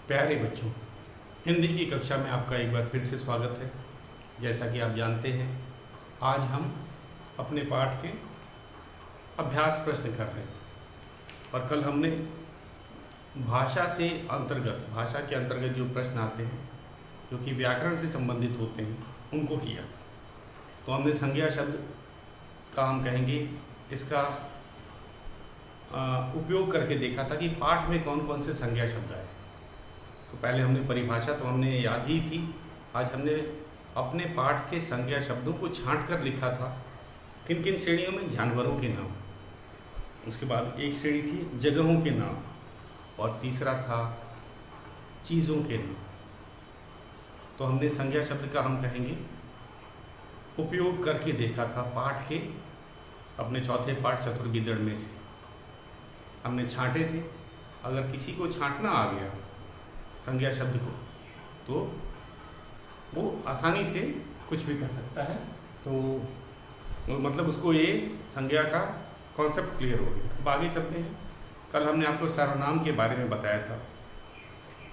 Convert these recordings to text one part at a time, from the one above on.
प्यारे बच्चों, हिंदी की कक्षा में आपका एक बार फिर से स्वागत है। जैसा कि आप जानते हैं, आज हम अपने पाठ के अभ्यास प्रश्न कर रहे हैं और कल हमने भाषा के अंतर्गत जो प्रश्न आते हैं जो कि व्याकरण से संबंधित होते हैं उनको किया था। तो हमने संज्ञा शब्द का हम कहेंगे इसका उपयोग करके देखा था कि पाठ में कौन कौन से संज्ञा शब्द आए। तो पहले हमने परिभाषा तो हमने याद ही थी। आज हमने अपने पाठ के संज्ञा शब्दों को छांट कर लिखा था किन किन श्रेणियों में, जानवरों के नाम, उसके बाद एक श्रेणी थी जगहों के नाम और तीसरा था चीज़ों के नाम। तो हमने संज्ञा शब्द का हम कहेंगे उपयोग करके देखा था पाठ के अपने चौथे पाठ चतुर्विदड़ में से हमने छांटे थे। अगर किसी को छांटना आ गया संज्ञा शब्द को तो वो आसानी से कुछ भी कर सकता है। तो मतलब उसको ये संज्ञा का कॉन्सेप्ट क्लियर हो गया। अब आगे चलते हैं। कल हमने आपको सर्वनाम के बारे में बताया था।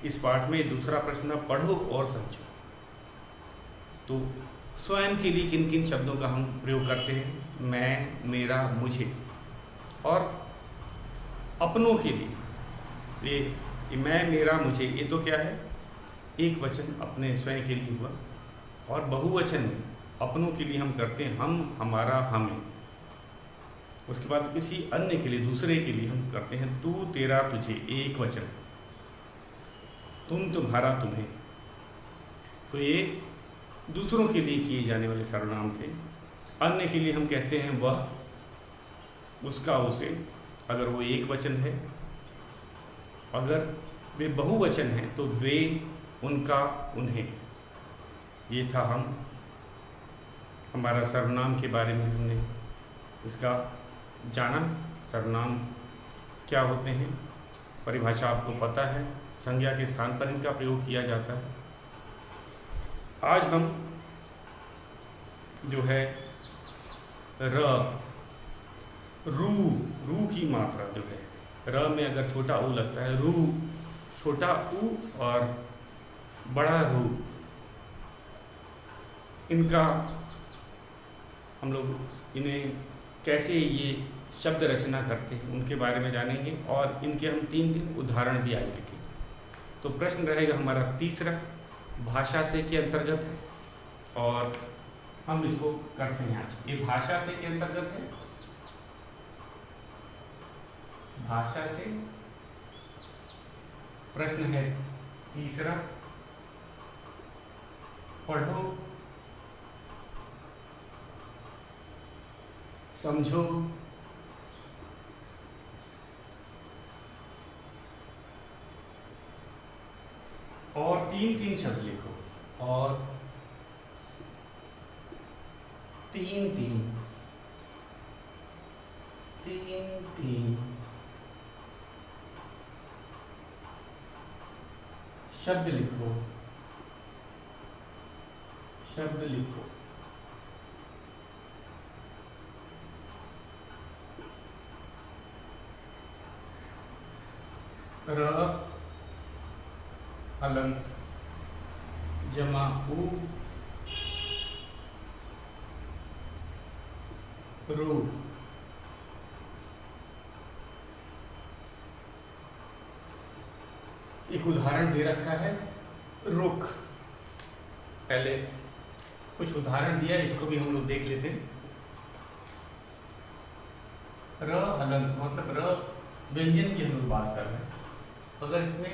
इस पाठ में दूसरा प्रश्न था पढ़ो और समझो। तो स्वयं के लिए किन किन शब्दों का हम प्रयोग करते हैं? मैं, मेरा, मुझे। और अपनों के लिए ये मैं, मेरा, मुझे, ये तो क्या है? एक वचन अपने स्वयं के लिए हुआ। और बहुवचन में अपनों के लिए हम करते हैं हम, हमारा, हमें। उसके बाद किसी अन्य के लिए, दूसरे के लिए हम करते हैं तू, तेरा, तुझे, एक वचन। तुम, तुम्हारा, तुम्हें। तो ये दूसरों के लिए किए जाने वाले सर्वनाम थे। अन्य के लिए हम कहते हैं वह, उसका, उसे, अगर वो एक वचन है। अगर वे बहुवचन हैं तो वे, उनका, उन्हें। ये था हमारा सर्वनाम के बारे में हमने इसका जाना। सर्वनाम क्या होते हैं, परिभाषा आपको पता है। संज्ञा के स्थान पर इनका प्रयोग किया जाता है। आज हम जो है रू की मात्रा जो है, र में अगर छोटा ऊ लगता है, रू, छोटा ऊ और बड़ा रू, इनका हम लोग इन्हें कैसे ये शब्द रचना करते हैं उनके बारे में जानेंगे और इनके हम तीन उदाहरण भी आज लिखेंगे। तो प्रश्न रहेगा हमारा तीसरा, भाषा से के अंतर्गत है और हम इसको करते हैं आज। ये भाषा से के अंतर्गत है। भाषा से प्रश्न है तीसरा, पढ़ो, समझो, और तीन शब्द लिखो। और तीन शब्द लिखो। र हलंत जमा ऊ, रू। एक उदाहरण दे रखा है रुख। पहले कुछ उदाहरण दिया, इसको भी हम लोग देख लेते हैं। र हलंत मतलब र व्यंजन की हम लोग बात कर रहे हैं। अगर इसमें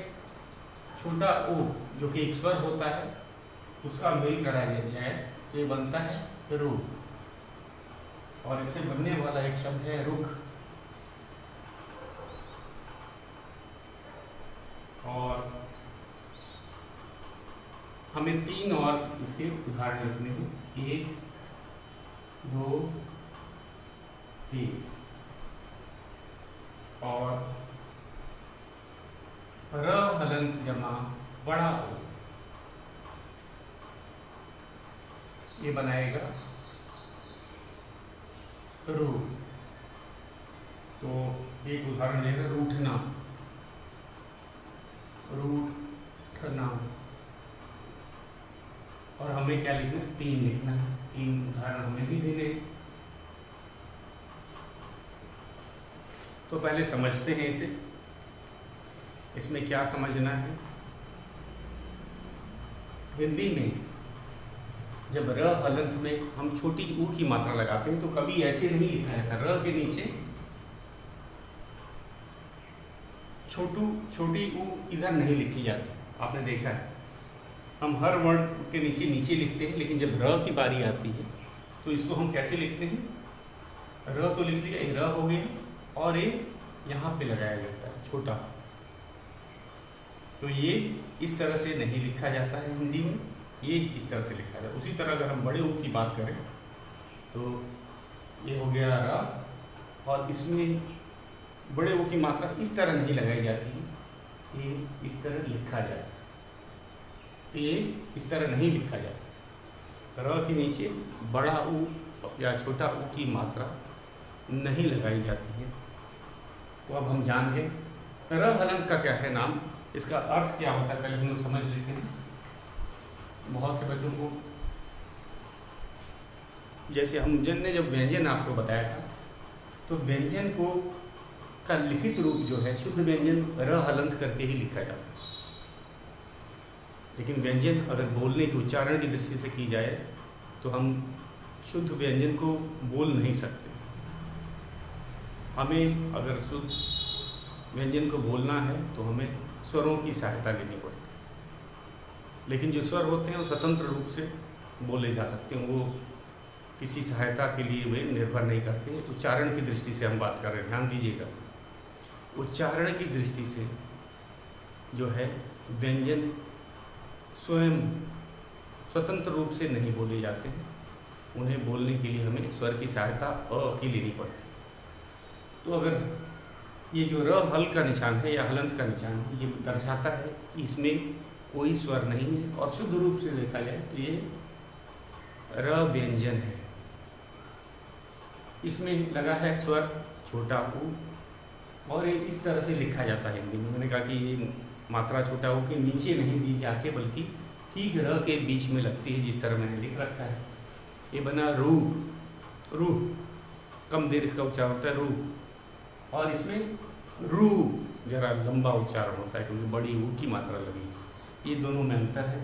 छोटा ओ जो कि एक स्वर होता है उसका मेल कराया जाए तो ये बनता है रू। और इससे बनने वाला एक शब्द है रुख। और हमें तीन और इसके उदाहरण लिखने हैं। 1, 2, 3। और र हलंत जमा बड़ा ओ, ये बनाएगा रू। तो एक उदाहरण लेगा रूठना, रूठ नाम, और हमें क्या लिखना है, 3 लिखना है। 3 उदाहरण हमें भी देने हैं। तो पहले समझते हैं इसे, इसमें क्या समझना है। हिंदी में जब र हलंत में हम छोटी ऊ की मात्रा लगाते हैं तो कभी ऐसे नहीं लिखा जाता, र के नीचे छोटी ऊ इधर नहीं लिखी जाती। आपने देखा है, हम हर वर्ण के नीचे नीचे लिखते हैं, लेकिन जब र की बारी आती है तो इसको हम कैसे लिखते हैं, र तो लिख लिया, ये र हो गया, और ये यहाँ पे लगाया जाता है छोटा। तो ये इस तरह से नहीं लिखा जाता है हिंदी में, ये इस तरह से लिखा जाता है। उसी तरह अगर हम बड़े ऊ की बात करें तो ये हो गया र, और इसमें बड़े ऊ की मात्रा इस तरह नहीं लगाई जाती है, ये इस तरह लिखा जाता है। तो ये इस तरह नहीं लिखा जाता, र के नीचे बड़ा ऊ या छोटा ऊ की मात्रा नहीं लगाई जाती है। तो अब हम जान गए र हलंत का क्या है नाम, इसका अर्थ क्या होता है, पहले हम लोग समझ लेते हैं। बहुत से बच्चों को, जैसे हम ने जब व्यंजन आपको बताया था, तो व्यंजन को का लिखित रूप जो है शुद्ध व्यंजन र हलंत करके ही लिखा जाता है। लेकिन व्यंजन अगर बोलने की उच्चारण की दृष्टि से की जाए तो हम शुद्ध व्यंजन को बोल नहीं सकते। हमें अगर शुद्ध व्यंजन को बोलना है तो हमें स्वरों की सहायता लेनी पड़ती है। लेकिन जो स्वर होते हैं वो स्वतंत्र रूप से बोले जा सकते हैं, वो किसी सहायता के लिए वे निर्भर नहीं करते। उच्चारण की दृष्टि से हम बात कर रहे हैं, ध्यान दीजिएगा। उच्चारण की दृष्टि से जो है व्यंजन स्वयं स्वतंत्र रूप से नहीं बोले जाते हैं, उन्हें बोलने के लिए हमें स्वर की सहायता अ की लेनी पड़ती है। तो अगर ये जो र हल का निशान है या हलंत का निशान है, ये दर्शाता है कि इसमें कोई स्वर नहीं है, और शुद्ध रूप से देखा जाए तो ये र व्यंजन है। इसमें लगा है स्वर छोटा ऊ, और ये इस तरह से लिखा जाता है हिंदी में। मैंने कहा कि ये मात्रा छोटा ऊ के नीचे नहीं दी जाके, बल्कि ठीक र के बीच में लगती है, जिस तरह मैंने लिख रखा है। ये बना रू, रू कम देर इसका उच्चारण होता है रू, और इसमें रू जरा लंबा उच्चारण होता है क्योंकि बड़ी ऊ की मात्रा लगी है। ये दोनों में अंतर है।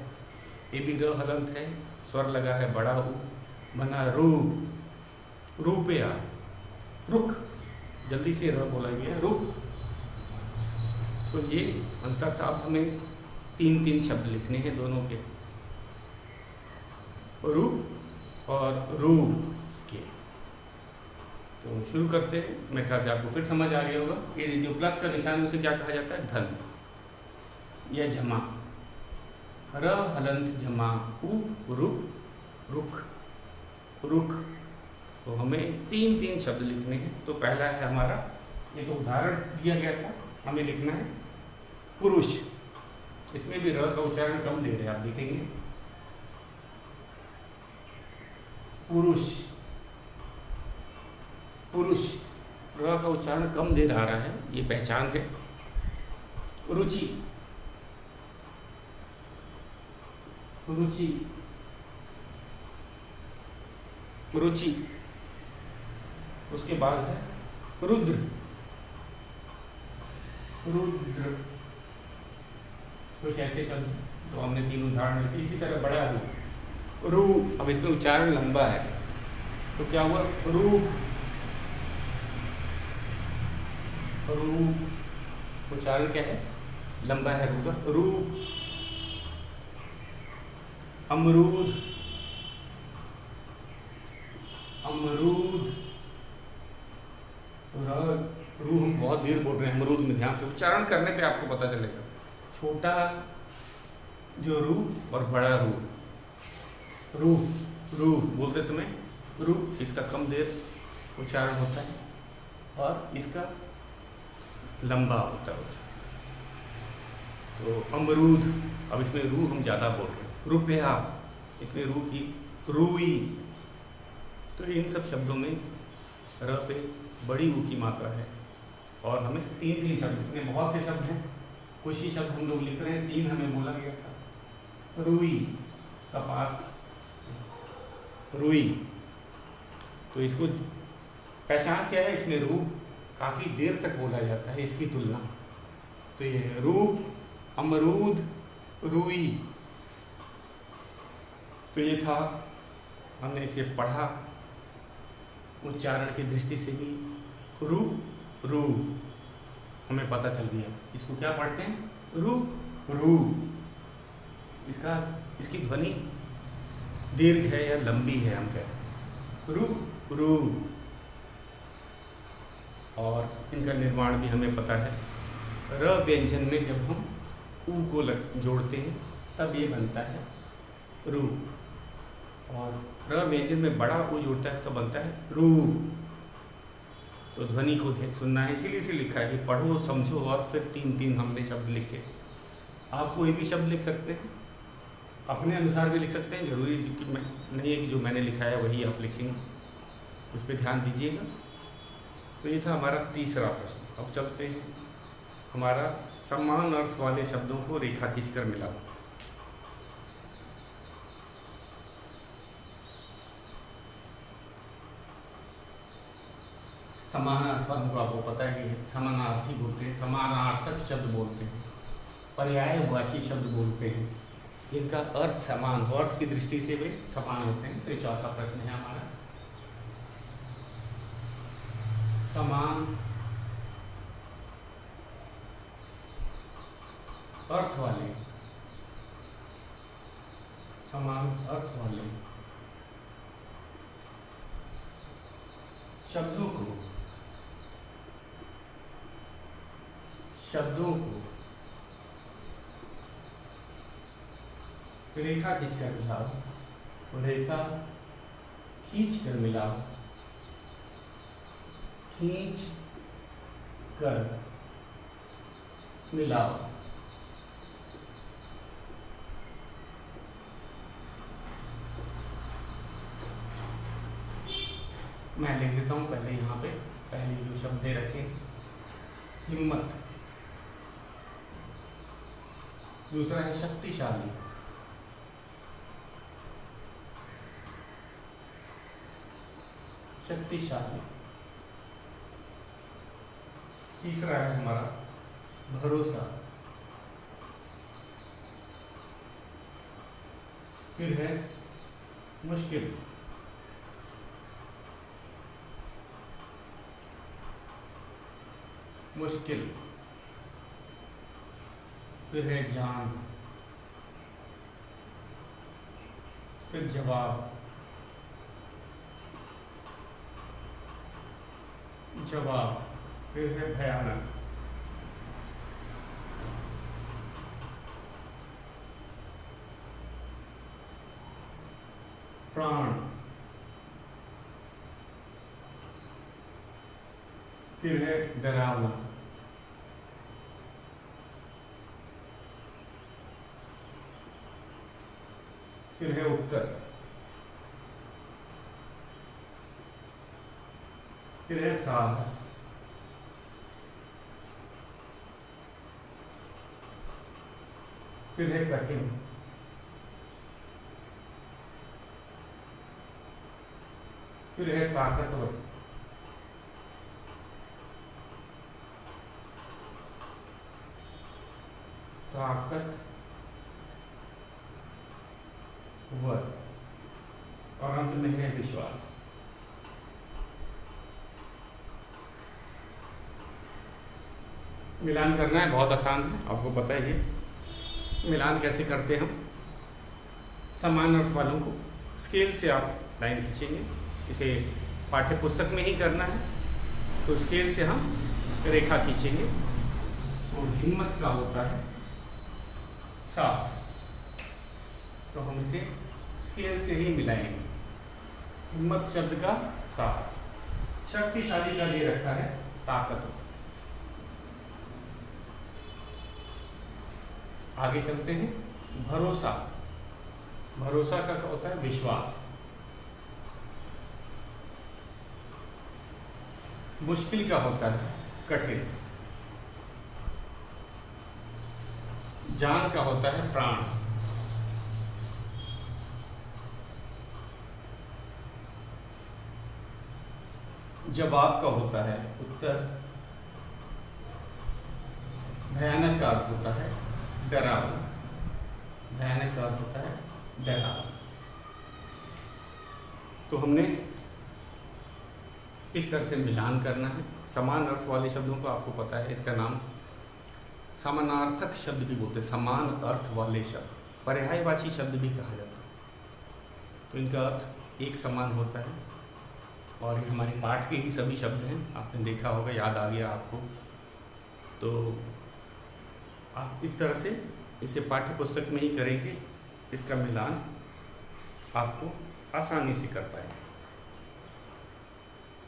ये भी र हलंत है, स्वर लगा है बड़ा ऊ, बना रू, रूपया, रुख, जल्दी से र बोला गया रुख। तो ये अंतर साहब हमें 3 शब्द लिखने हैं दोनों के, रू और रू के। तो शुरू करते हैं। मेरे ख्याल से आपको फिर समझ आ गया होगा। ये जो प्लस का निशान उसे क्या कहा जाता है, धन या जमा। र हलंत जमा उ रुख, रुख, रुख। तो हमें 3 शब्द लिखने हैं। तो पहला है हमारा, ये तो उदाहरण दिया गया था, हमें लिखना है पुरुष। इसमें भी र का उच्चारण कम दे रहे हैं, आप देखेंगे पुरुष, पुरुष, र का उच्चारण कम दे रहा है, ये पहचान है। रुचि, रुचि, रुचि। उसके बाद है रुद्र, रुद्र। कुछ ऐसे शब्द तो हमने 3 उदाहरण लिखे। इसी तरह बड़ा रू, रू, अब इसमें उच्चारण लंबा है तो क्या हुआ, रूप, रूप। उच्चारण क्या है, लंबा है रू का, रूप। अमरूद, अमरूद। रू हम बहुत देर बोल रहे हैं अमरूद में, ध्यान से उच्चारण करने पे आपको पता चलेगा। छोटा जो रू और बड़ा रू, रू, रू बोलते समय रू, इसका कम देर उच्चारण होता है और इसका लंबा होता है उच्चारण। तो अमरूद, अब इसमें रू हम ज़्यादा बोल रहे हैं। रुपया, इसमें रू की रूई। तो इन सब शब्दों में र पे बड़ी ऊ की मात्रा है, और हमें 3 शब्द, इतने बहुत से शब्द हैं कुछ ही शब्द हम लोग लिख रहे हैं, 3 हमें बोला गया था। रुई, कपास, रुई। तो इसको पहचान क्या है, इसमें रूप काफ़ी देर तक बोला जाता है इसकी तुलना। तो ये रूप, अमरूद, रुई। तो ये था, हमने इसे पढ़ा उच्चारण की दृष्टि से भी। रू, रू हमें पता चल गया। इसको क्या पढ़ते हैं, रू, रू। इसकी ध्वनि दीर्घ है या लंबी है, हम कहते हैं रू, रू। और इनका निर्माण भी हमें पता है। र व्यंजन में जब हम ऊ को जोड़ते हैं तब ये बनता है रू, और र व्यंजन में बड़ा ऊ जोड़ता है तो बनता है रू। तो ध्वनि को सुनना है, इसीलिए इसे लिखा है कि पढ़ो, समझो और फिर 3-3 हमने शब्द लिखे। आप कोई भी शब्द लिख सकते हैं, अपने अनुसार भी लिख सकते हैं, जरूरी कि नहीं है कि जो मैंने लिखा है वही आप लिखेंगे, उस पर ध्यान दीजिएगा। तो ये था हमारा तीसरा प्रश्न। अब चलते हैं हमारा समान अर्थ वाले शब्दों को रेखा खींचकर मिलाओ। समानार्थी को आपको पता है कि समानार्थी बोलते हैं, समानार्थक शब्द बोलते हैं, पर्यायवाची शब्द बोलते हैं, इनका अर्थ समान हो, अर्थ की दृष्टि से वे समान होते हैं। तो ये चौथा प्रश्न है हमारा, समान अर्थ वाले, समान अर्थ वाले शब्दों को रेखा खींचकर मिलाओ, रेखा खींचकर मिलाओ, खींच कर मिलाओ। मैं लिख देता हूं पहले, यहाँ पे पहले जो शब्द दे रखे, हिम्मत, दूसरा है शक्तिशाली, शक्तिशाली, तीसरा है हमारा भरोसा, फिर है मुश्किल, मुश्किल, फिर है जान, फिर जवाब, जवाब, फिर है भयानक, प्राण, फिर है डरावना, फिर है उत्तर, फिर है साहस, फिर है कठिन, फिर है ताकतवर, ताकतवर, और अंत में है विश्वास। मिलान करना है, बहुत आसान है, आपको पता ही है। मिलान कैसे करते हैं हम, समान अर्थ वालों को स्केल से आप लाइन खींचेंगे, इसे पाठ्य पुस्तक में ही करना है, तो स्केल से हम रेखा खींचेंगे। और हिम्मत का होता है साहस, तो हम इसे स्केल से ही मिलाएंगे। हिम्मत शब्द का साहस, शक्तिशाली का दे रखा है ताकत। आगे चलते हैं, भरोसा, भरोसा का होता है विश्वास। मुश्किल का होता है कठिन। जान का होता है प्राण। जवाब का होता है उत्तर। भयानक का अर्थ होता है डरावना। भयानक का अर्थ होता है डरावना। तो हमने इस तरह से मिलान करना है। समान अर्थ वाले शब्दों को आपको पता है, इसका नाम समानार्थक शब्द भी बोलते हैं। समान अर्थ वाले शब्द, पर्यायवाची शब्द भी कहा जाता है। तो इनका अर्थ एक समान होता है और ये हमारे पाठ के ही सभी शब्द हैं। आपने देखा होगा, याद आ गया आपको। तो आप इस तरह से इसे पाठ्य पुस्तक में ही करेंगे, इसका मिलान आपको आसानी से कर पाएंगे।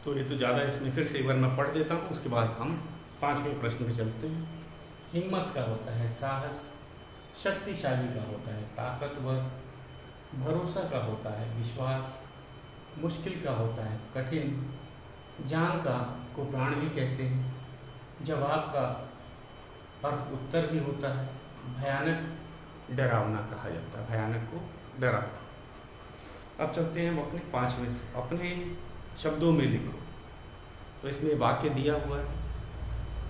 तो ये तो ज़्यादा, इसमें फिर से एक बार मैं पढ़ देता हूँ, उसके बाद हम 5वें प्रश्न पे चलते हैं। हिम्मत का होता है साहस। शक्तिशाली का होता है ताकतवर। भरोसा का होता है विश्वास। मुश्किल का होता है कठिन। जान का को प्राण भी कहते हैं। जवाब का अर्थ उत्तर भी होता है। भयानक डरावना कहा जाता है। भयानक को डरावना। अब चलते हैं हम अपने 5वें। अपने शब्दों में लिखो। तो इसमें वाक्य दिया हुआ है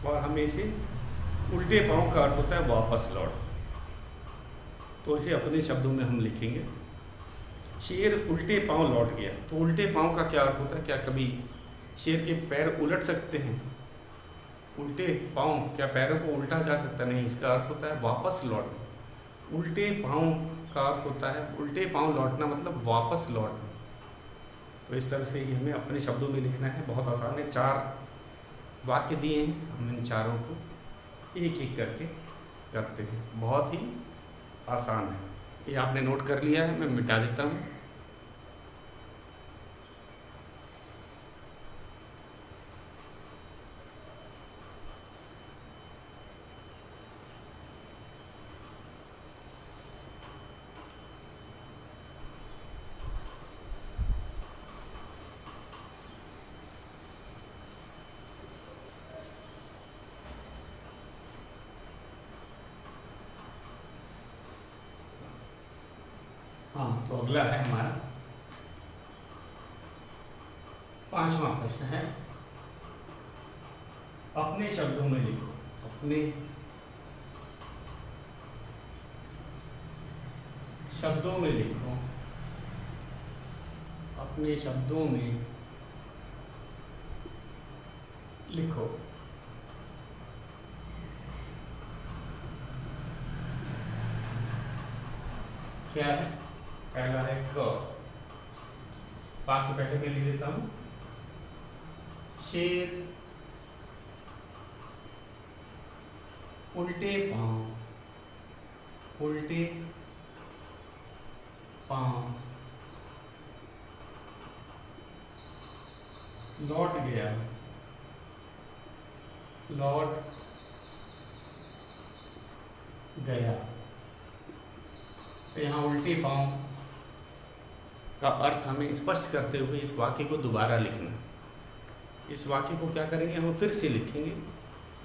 और हमें इसे उल्टे पाँव का अर्थ होता है वापस लौट। तो इसे अपने शब्दों में हम लिखेंगे। शेर उल्टे पाँव लौट गया। तो उल्टे पाँव का क्या अर्थ होता है? क्या कभी शेर के पैर उलट सकते हैं? उल्टे पाँव, क्या पैरों को उल्टा जा सकता नहीं? इसका अर्थ होता है वापस लौट। उल्टे पाँव का अर्थ होता है, उल्टे पाँव लौटना मतलब वापस लौटना। तो इस तरह से ही हमें अपने शब्दों में लिखना है। बहुत आसान है। 4 वाक्य दिए हैं, हम इन चारों को एक एक करके करते हैं। बहुत ही आसान है। ये आपने नोट कर लिया है, मैं मिटा देता हूँ। हाँ, तो अगला है हमारा 5वां प्रश्न है। अपने शब्दों में लिखो। अपने शब्दों में लिखो। अपने शब्दों में लिखो। क्या है? पहला है क। वाक्य पहले मैं लिख देता हूं। शेर उल्टे पांव लौट गया। तो यहाँ उल्टे पांव का अर्थ हमें स्पष्ट करते हुए इस वाक्य को दोबारा लिखना है। इस वाक्य को क्या करेंगे, हम फिर से लिखेंगे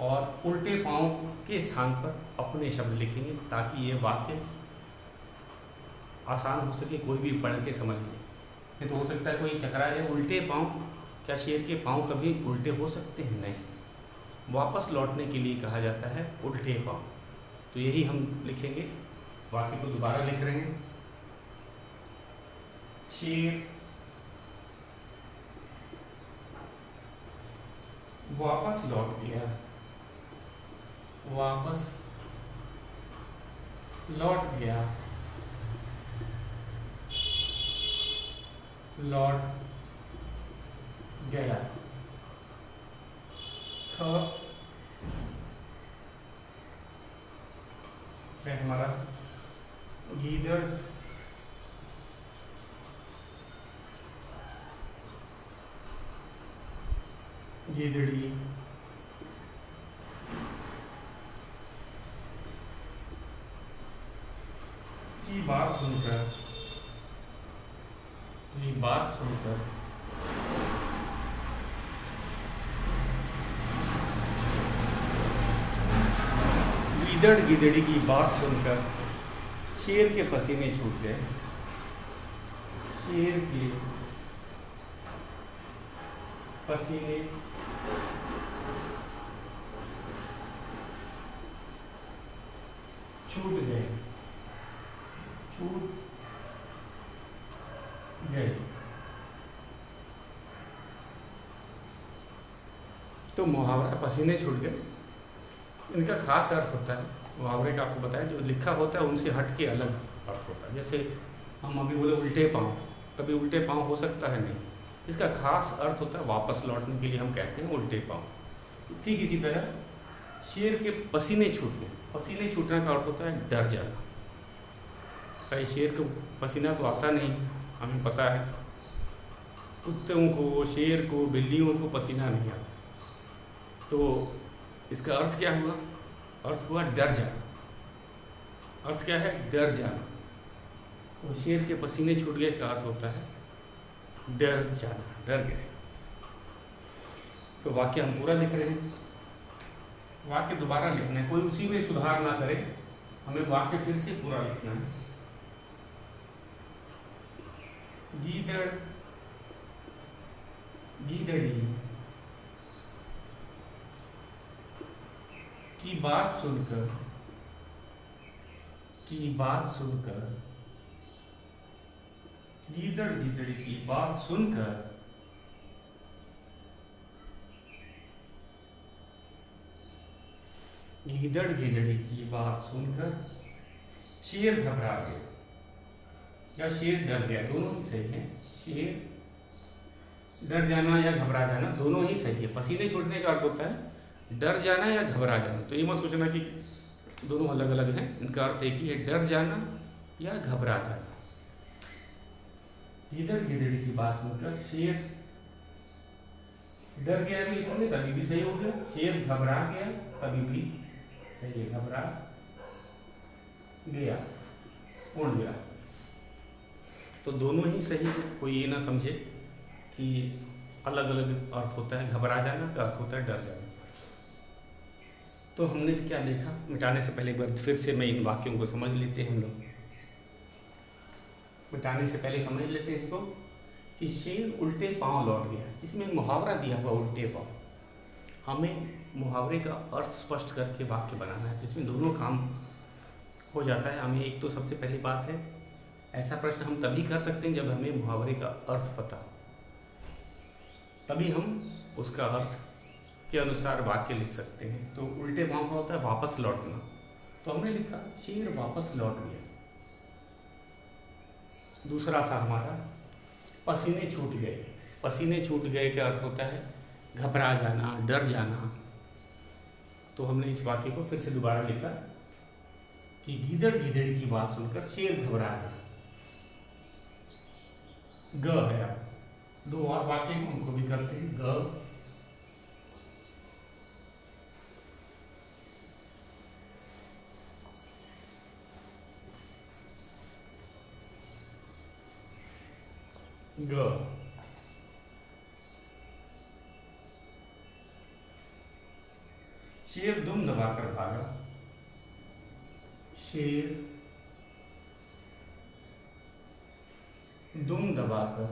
और उल्टे पाँव के स्थान पर अपने शब्द लिखेंगे, ताकि ये वाक्य आसान हो सके, कोई भी पढ़ के समझ ले। नहीं तो हो सकता है कोई चकरा जाए। उल्टे पाँव, क्या शेर के पाँव कभी उल्टे हो सकते हैं? नहीं। वापस लौटने के लिए कहा जाता है उल्टे पाँव। तो यही हम लिखेंगे। वाक्य को दोबारा लिख रहे हैं। शेर वापस लौट गया। लौट गया। ख है हमारा गीदड़ गीदड़ी की बात सुनकर गीदड़ गिदड़ी की बात सुनकर शेर के पसीने छूट गए। शेर के पसीने छूट गए, छूट गए। तो मुहावरा पसीने छूट गए, इनका खास अर्थ होता है। मुहावरे का आपको बताया जो लिखा होता है उनसे हट के अलग अर्थ होता है। जैसे हम अभी बोले उल्टे पाँव, कभी उल्टे पाँव हो सकता है नहीं, इसका खास अर्थ होता है वापस लौटने के लिए हम कहते हैं उल्टे पाँव। ठीक इसी तरह शेर के पसीने छूट गए, पसीने छूटने का अर्थ होता है डर जाना। कई शेर को पसीना तो आता नहीं, हमें पता है, कुत्तों को, शेर को, बिल्लियों को पसीना नहीं आता। तो इसका अर्थ क्या हुआ? अर्थ हुआ डर जाना। अर्थ क्या है? डर जाना। तो शेर के पसीने छूट गए का अर्थ होता है डर जाना, डर गए। तो वाक्य हम पूरा लिख रहे हैं, वाक्य दोबारा लिखना है, कोई उसी में सुधार ना करे, हमें वाक्य फिर से पूरा लिखना है। गीदड़ गीदड़ी की बात सुनकर गीदड़ गीदड़ी की बात सुनकर गीदड़ गिदड़ी की बात सुनकर शेर घबरा गया या शेर डर गया, दोनों ही सही है। शेर डर जाना या घबरा जाना दोनों ही सही है। पसीने छूटने का अर्थ होता है डर जाना या घबरा जाना। तो ये मत सोचना कि दोनों अलग अलग हैं, इनका अर्थ एक ही है, डर जाना या घबरा जाना। गीदड़ गिदड़ी की बात सुनकर शेर डर गया भी लिखोगे तभी भी सही हो गया, शेर घबरा गया तभी भी सही है, घबरा गया, उड़ गया। तो दोनों ही सही है, कोई ये ना समझे कि अलग अलग अर्थ होता है। घबरा जाना का अर्थ होता है डर जाना। तो हमने क्या देखा, मिटाने से पहले एक बार फिर से मैं इन वाक्यों को समझ लेते हैं। हम लोग मिटाने से पहले समझ लेते हैं इसको कि शेर उल्टे पांव लौट गया। इसमें मुहावरा दिया हुआ उल्टे पांव, हमें मुहावरे का अर्थ स्पष्ट करके वाक्य बनाना है। तो इसमें दोनों काम हो जाता है। हमें एक तो सबसे पहली बात है, ऐसा प्रश्न हम तभी कर सकते हैं जब हमें मुहावरे का अर्थ पता हो, तभी हम उसका अर्थ के अनुसार वाक्य लिख सकते हैं। तो उल्टे पांव का होता है वापस लौटना। तो हमने लिखा शेर वापस लौट गया। दूसरा था हमारा पसीने छूट गए। पसीने छूट गए का अर्थ होता है घबरा जाना, डर जाना। तो हमने इस वाक्य को फिर से दोबारा लिखा कि गीदड़ गिदड़ी की बात सुनकर शेर घबरा गया। ग है। अब दो और वाक्य हैं, उनको भी करते हैं। ग शेर दुम दबाकर भागा। शेर दुम दबाकर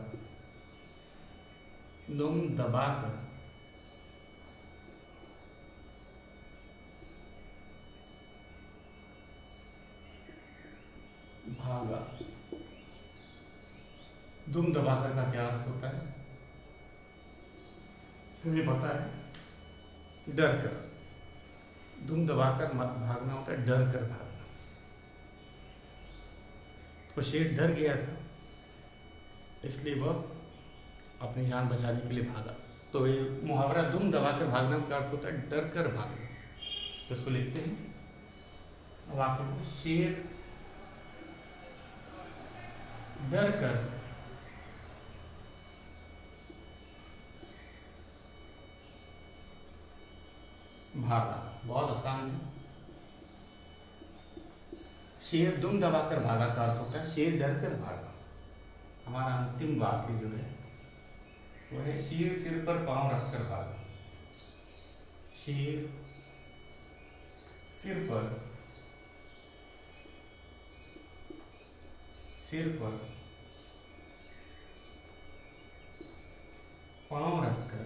भागा। दुम दबाकर का क्या अर्थ होता है? तुम्हें पता है, डर कर। दुम दबाकर मत भागना होता है डर कर भागना। तो शेर डर गया था, इसलिए वह अपनी जान बचाने के लिए भागा। तो ये मुहावरा दुम दबाकर भागना का अर्थ होता है डर कर भागना। तो इसको लिखते हैं वाक्य में, शेर डर कर भागा। बहुत आसान है। शेर दुम दबाकर भागा का अर्थ होता है शेर डर कर भागा। हमारा अंतिम वाक्य जो है वो है शेर सिर पर पांव रखकर भागा। शेर सिर पर सिर पर पाँव रखकर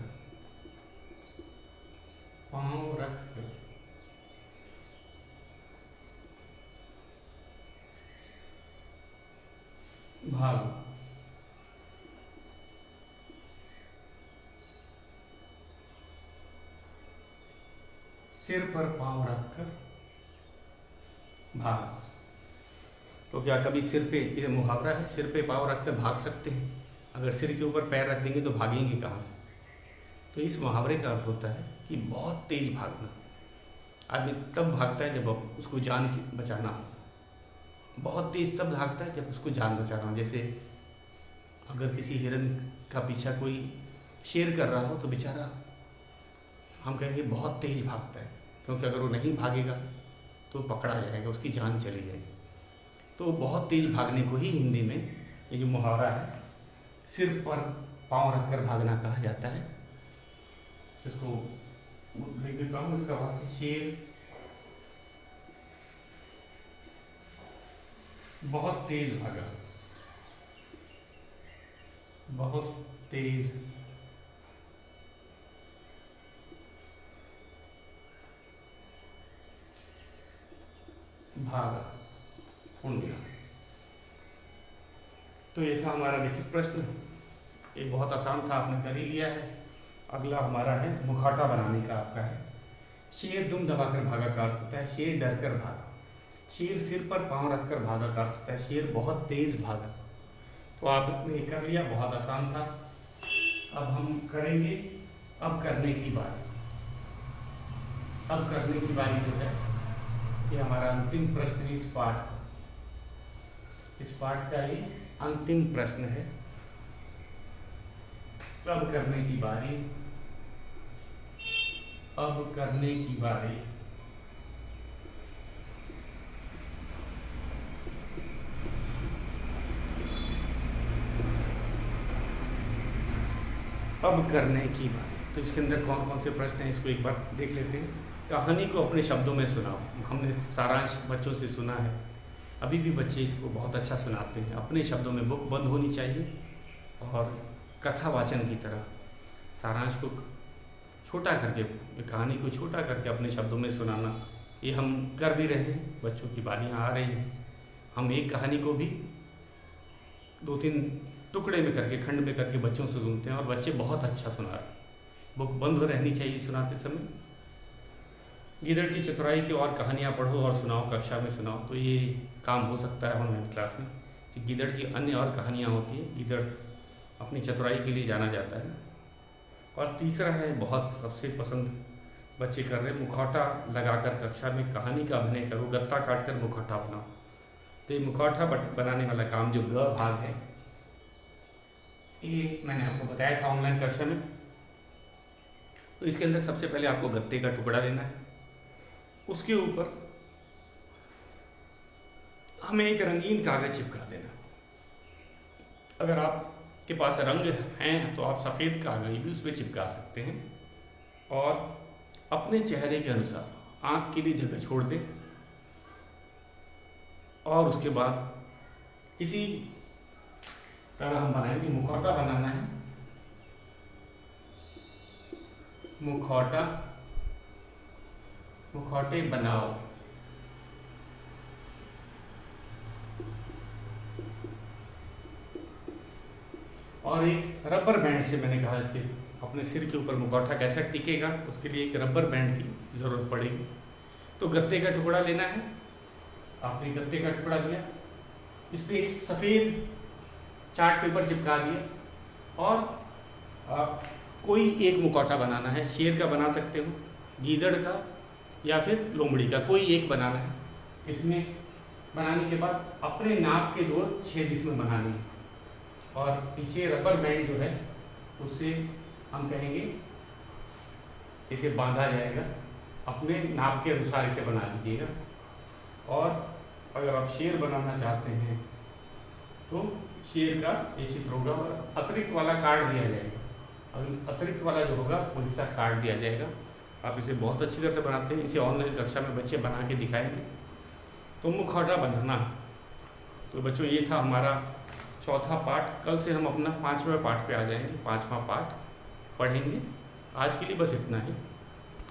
भागो। सिर पर पाँव रखकर भाग। तो क्या कभी सिर पे, ये मुहावरा है, सिर पे पाँव रखकर भाग सकते हैं? अगर सिर के ऊपर पैर रख देंगे तो भागेंगे कहाँ से? तो इस मुहावरे का अर्थ होता है कि बहुत तेज भागना। आदमी तब भागता है जब उसको जान बचाना हो। बहुत तेज तब भागता है जब उसको जान बचाना हो। जैसे अगर किसी हिरन का पीछा कोई शेर कर रहा हो तो बेचारा, हम कहेंगे बहुत तेज भागता है, क्योंकि अगर वो नहीं भागेगा तो पकड़ा जाएगा, उसकी जान चली जाएगी। तो बहुत तेज भागने को ही हिंदी में ये जो मुहावरा है, सिर पर पाँव रखकर भागना कहा जाता है। इसको लिख देता हूँ, इसका वाक्य, शेर बहुत तेज भागा, बहुत तेज भागा, पूर्णिया। तो ये था हमारा लिखित प्रश्न। ये बहुत आसान था, आपने कर ही लिया है। अगला हमारा है मुखौटा बनाने का। आपका है, शेर दुम दबाकर भागा का अर्थ होता है शेर डर कर भागा। शेर सिर पर पाँव रखकर भागा का अर्थ होता है शेर बहुत तेज भागा। तो आपने कर लिया, बहुत आसान था। अब हम करेंगे अब करने की बारी। अब करने की बारी जो है, ये हमारा अंतिम प्रश्न है इस पाठ का। इस पाठ का ये अंतिम प्रश्न है। अब करने की बारी, अब करने की बारी। अब करने की बारी। तो इसके अंदर कौन कौन से प्रश्न हैं, इसको एक बार देख लेते हैं। कहानी को अपने शब्दों में सुनाओ। हमने सारांश बच्चों से सुना है, अभी भी बच्चे इसको बहुत अच्छा सुनाते हैं। अपने शब्दों में, बुक बंद होनी चाहिए और कथा वाचन की तरह सारांश को छोटा करके, कहानी को छोटा करके अपने शब्दों में सुनाना, ये हम कर भी रहे हैं। बच्चों की बारियां आ रही हैं। हम एक कहानी को भी 2-3 टुकड़े में करके, खंड में करके बच्चों से सुनते हैं और बच्चे बहुत अच्छा सुना रहे हैं। बुक बंद रहनी चाहिए सुनाते समय। गिदड़ की चतुराई की और कहानियाँ पढ़ो और सुनाओ, कक्षा में सुनाओ। तो ये काम हो सकता है ऑनलाइन क्लास में कि गिदड़ की अन्य और कहानियाँ होती हैं। गिदड़ अपनी चतुराई के लिए जाना जाता है। और तीसरा है, बहुत सबसे पसंद बच्चे कर रहे हैं, मुखौटा लगाकर कक्षा में कहानी का अभिनय करो, गत्ता काट कर मुखौटा बनाओ। तो ये मुखौटा बनाने वाला काम जो ग भाग है, ये मैंने आपको बताया था ऑनलाइन कक्षा में। तो इसके अंदर सबसे पहले आपको गत्ते का टुकड़ा लेना है, उसके ऊपर हमें एक रंगीन कागज चिपका देना। अगर आपके पास रंग हैं तो आप सफ़ेद कागज भी उसमें चिपका सकते हैं और अपने चेहरे के अनुसार आँख के लिए जगह छोड़ दें। और उसके बाद इसी तरह हम बनाएंगे, मुखौटा बनाना है। मुखौटे बनाओ। और एक रबर बैंड से, मैंने कहा इसके अपने सिर के ऊपर मुखौटा कैसा टिकेगा, उसके लिए एक रबर बैंड की ज़रूरत पड़ेगी। तो गत्ते का टुकड़ा लेना है। आपने गत्ते का टुकड़ा लिया, इस पर एक सफ़ेद चार्ट पेपर चिपका दिया और कोई एक मुखौटा बनाना है। शेर का बना सकते हो, गीदड़ का या फिर लोमड़ी का, कोई एक बनाना है। इसमें बनाने के बाद अपने नाप के 2 छेद इसमें बनाने हैं और पीछे रबर बैंड जो है उससे हम कहेंगे इसे बांधा जाएगा। अपने नाप के अनुसार इसे बना लीजिएगा। और अगर आप शेर बनाना चाहते हैं तो शेर का ये चित्र होगा और अतिरिक्त वाला काट दिया जाएगा। और अतिरिक्त वाला जो होगा वो हिस्सा काट दिया जाएगा। आप इसे बहुत अच्छी तरह से बनाते हैं, इसे ऑनलाइन कक्षा में बच्चे बना के दिखाएंगे। तो मुखौटा बनाना, तो बच्चों ये था हमारा चौथा पाठ। कल से हम अपना 5वें पाठ पे आ जाएंगे, 5वां पाठ पढ़ेंगे। आज के लिए बस इतना ही।